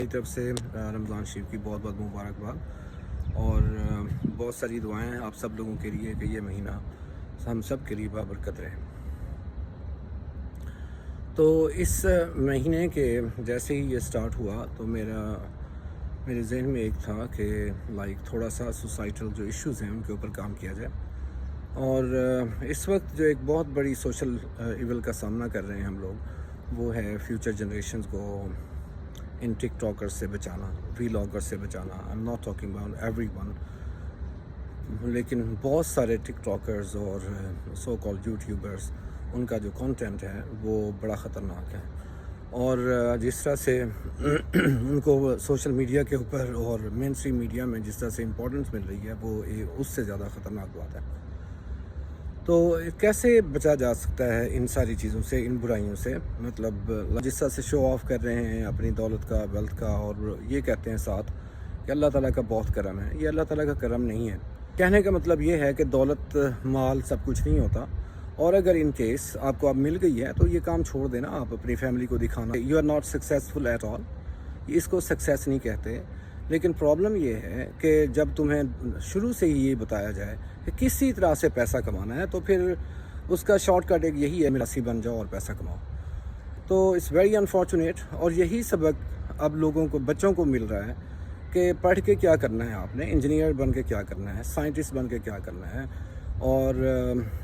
میری طرف سے رمضان شریف کی بہت بہت مبارکباد اور بہت ساری دعائیں ہیں آپ سب لوگوں کے لیے کہ یہ مہینہ ہم سب کے لیے بابرکت رہے۔ تو اس مہینے کے جیسے ہی یہ سٹارٹ ہوا تو میرے ذہن میں ایک تھا کہ تھوڑا سا سوسائٹل جو ایشوز ہیں ان کے اوپر کام کیا جائے، اور اس وقت جو ایک بہت بڑی سوشل ایول کا سامنا کر رہے ہیں ہم لوگ، وہ ہے فیوچر جنریشنز کو ان ٹک ٹاکرز سے بچانا، ولاگرز سے بچانا۔ I am not talking about every one, لیکن بہت سارے ٹک ٹاکرز اور سو کالڈ یوٹیوبرز، ان کا جو کانٹینٹ ہے وہ بڑا خطرناک ہے، اور جس طرح سے ان کو سوشل میڈیا کے اوپر اور مین اسٹریم میڈیا میں جس طرح سے امپورٹنس مل رہی ہے وہ اس سے زیادہ خطرناک بات ہے۔ تو کیسے بچا جا سکتا ہے ان ساری چیزوں سے، ان برائیوں سے؟ مطلب جس طرح سے شو آف کر رہے ہیں اپنی دولت کا، ویلتھ کا، اور یہ کہتے ہیں ساتھ کہ اللہ تعالیٰ کا بہت کرم ہے۔ یہ اللہ تعالیٰ کا کرم نہیں ہے۔ کہنے کا مطلب یہ ہے کہ دولت مال سب کچھ نہیں ہوتا، اور اگر ان کیس آپ کو اب مل گئی ہے تو یہ کام چھوڑ دینا، آپ اپنی فیملی کو دکھانا۔ You are not successful at all, اس کو سکسیس نہیں کہتے۔ لیکن پرابلم یہ ہے کہ جب تمہیں شروع سے ہی یہ بتایا جائے کہ کسی طرح سے پیسہ کمانا ہے، تو پھر اس کا شارٹ کٹ ایک یہی ہے، میراثی بن جاؤ اور پیسہ کماؤ۔ تو اٹس ویری انفارچونیٹ، اور یہی سبق اب لوگوں کو، بچوں کو مل رہا ہے کہ پڑھ کے کیا کرنا ہے، آپ نے انجینئر بن کے کیا کرنا ہے، سائنٹسٹ بن کے کیا کرنا ہے، اور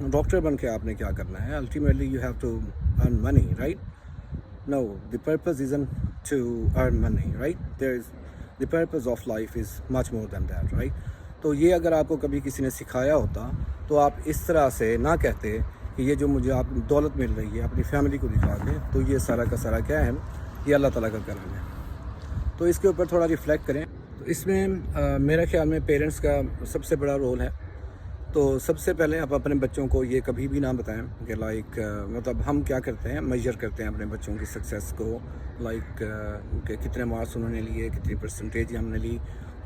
ڈاکٹر بن کے آپ نے کیا کرنا ہے۔ Ultimately you have to earn money, right? No, the purpose isn't to earn money, right? The purpose of life is much more than that, right? تو یہ اگر آپ کو کبھی کسی نے سکھایا ہوتا تو آپ اس طرح سے نہ کہتے کہ یہ جو مجھے آپ دولت مل رہی ہے اپنی فیملی کو دکھا کے، تو یہ سارا کا سارا کیا ہے؟ یہ اللہ تعالیٰ کا کرم ہے۔ تو اس کے اوپر تھوڑا ریفلیکٹ کریں۔ تو اس میں میرے خیال میں پیرنٹس کا سب سے بڑا رول ہے۔ تو سب سے پہلے آپ اپنے بچوں کو یہ کبھی بھی نہ بتائیں کہ مطلب ہم کیا کرتے ہیں، میجر کرتے ہیں اپنے بچوں کی سکسیس کو، کہ کتنے مارکس انہوں نے لیے، کتنی پرسنٹیج ہم نے لی،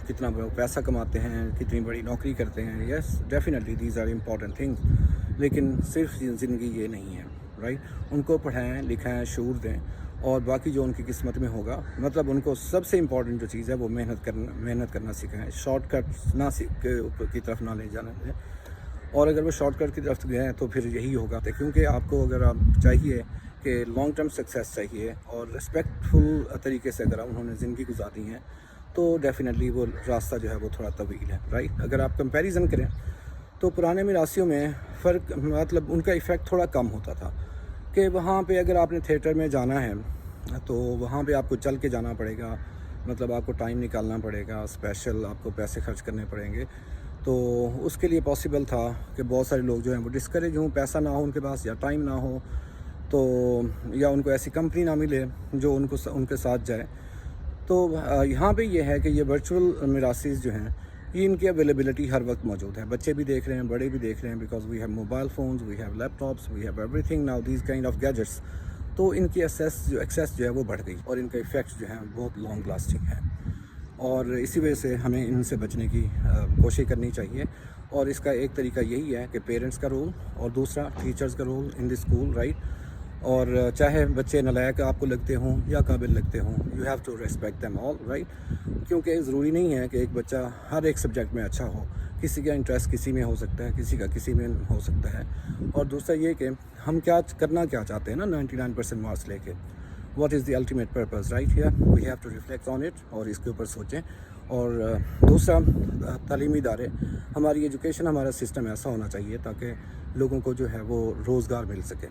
کتنا پیسہ کماتے ہیں، کتنی بڑی نوکری کرتے ہیں۔ Yes definitely these are important things, لیکن صرف زندگی یہ نہیں ہے، رائٹ؟ ان کو پڑھائیں، لکھائیں، شعور دیں، اور باقی جو ان کی قسمت میں ہوگا، مطلب ان کو سب سے امپورٹنٹ جو چیز ہے وہ محنت کرنا سکھائیں۔ شارٹ کٹ کی طرف نہ لے جانا ہے، اور اگر وہ شارٹ کٹ کی طرف گئے ہیں تو پھر یہی ہوگا، کیونکہ آپ کو اگر آپ چاہیے کہ لانگ ٹرم سکسیس چاہیے اور ریسپیکٹفل طریقے سے اگر انہوں نے زندگی گزاری ہے، تو ڈیفینیٹلی وہ راستہ جو ہے وہ تھوڑا طویل ہے، رائٹ؟ اگر آپ کمپیریزن کریں تو پرانے میراثیوں میں فرق، مطلب ان کا ایفیکٹ تھوڑا کم ہوتا تھا، کہ وہاں پہ اگر آپ نے تھیٹر میں جانا ہے تو وہاں پہ آپ کو چل کے جانا پڑے گا، مطلب آپ کو ٹائم نکالنا پڑے گا، اسپیشل آپ کو پیسے خرچ کرنے پڑیں گے۔ تو اس کے لیے پاسبل تھا کہ بہت سارے لوگ جو ہیں وہ ڈسکریج ہوں، پیسہ نہ ہو ان کے پاس، یا ٹائم نہ ہو، تو یا ان کو ایسی کمپنی نہ ملے جو ان کے ساتھ جائے۔ تو یہاں پہ یہ ہے کہ یہ ورچوئل میراثیز جو ہیں، یہ ان کی اویلیبلٹی ہر وقت موجود ہے، بچے بھی دیکھ رہے ہیں، بڑے بھی دیکھ رہے ہیں، because we have mobile phones, we have laptops, we have everything now, these kind of gadgets. تو ان کی ایکسیس جو ہے وہ بڑھ گئی، اور ان کا ایفیکٹ جو ہے بہت لانگ لاسٹنگ ہے، اور اسی وجہ سے ہمیں ان سے بچنے کی کوشش کرنی چاہیے۔ اور اس کا ایک طریقہ یہی ہے کہ پیرنٹس کا رول، اور دوسرا ٹیچرز کا role in the school, right? اور چاہے بچے نالائق آپ کو لگتے ہوں یا قابل لگتے ہوں، you have to respect them all, right? کیونکہ ضروری نہیں ہے کہ ایک بچہ ہر ایک سبجیکٹ میں اچھا ہو، کسی کا انٹرسٹ کسی میں ہو سکتا ہے، کسی کا کسی میں ہو سکتا ہے۔ اور دوسرا یہ کہ ہم کرنا کیا چاہتے ہیں نا 99% مارکس لے کے، what is the ultimate purpose, right? Here we have to reflect on it, اور اس کے اوپر سوچیں۔ اور دوسرا، تعلیمی ادارے، ہماری ایجوکیشن، ہمارا سسٹم ایسا ہونا چاہیے تاکہ لوگوں کو جو ہے وہ روزگار مل سکے۔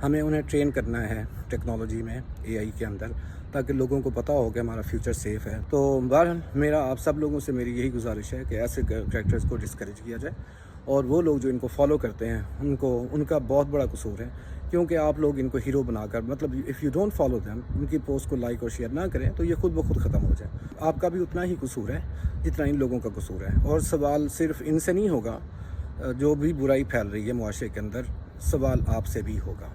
ہمیں انہیں ٹرین کرنا ہے ٹیکنالوجی میں، اے آئی کے اندر، تاکہ لوگوں کو پتہ ہو کہ ہمارا فیوچر سیف ہے۔ تو بہرحال میرا آپ سب لوگوں سے میری یہی گزارش ہے کہ ایسے کریکٹرز کو ڈسکریج کیا جائے، اور وہ لوگ جو ان کو فالو کرتے ہیں ان کا بہت بڑا قصور ہے، کیونکہ آپ لوگ ان کو ہیرو بنا کر، مطلب if you don't follow them, ان کی پوسٹ کو لائک اور شیئر نہ کریں تو یہ خود بخود ختم ہو جائے۔ آپ کا بھی اتنا ہی قصور ہے جتنا ان لوگوں کا قصور ہے، اور سوال صرف ان سے نہیں ہوگا، جو بھی برائی پھیل رہی ہے معاشرے کے اندر، سوال آپ سے بھی ہوگا۔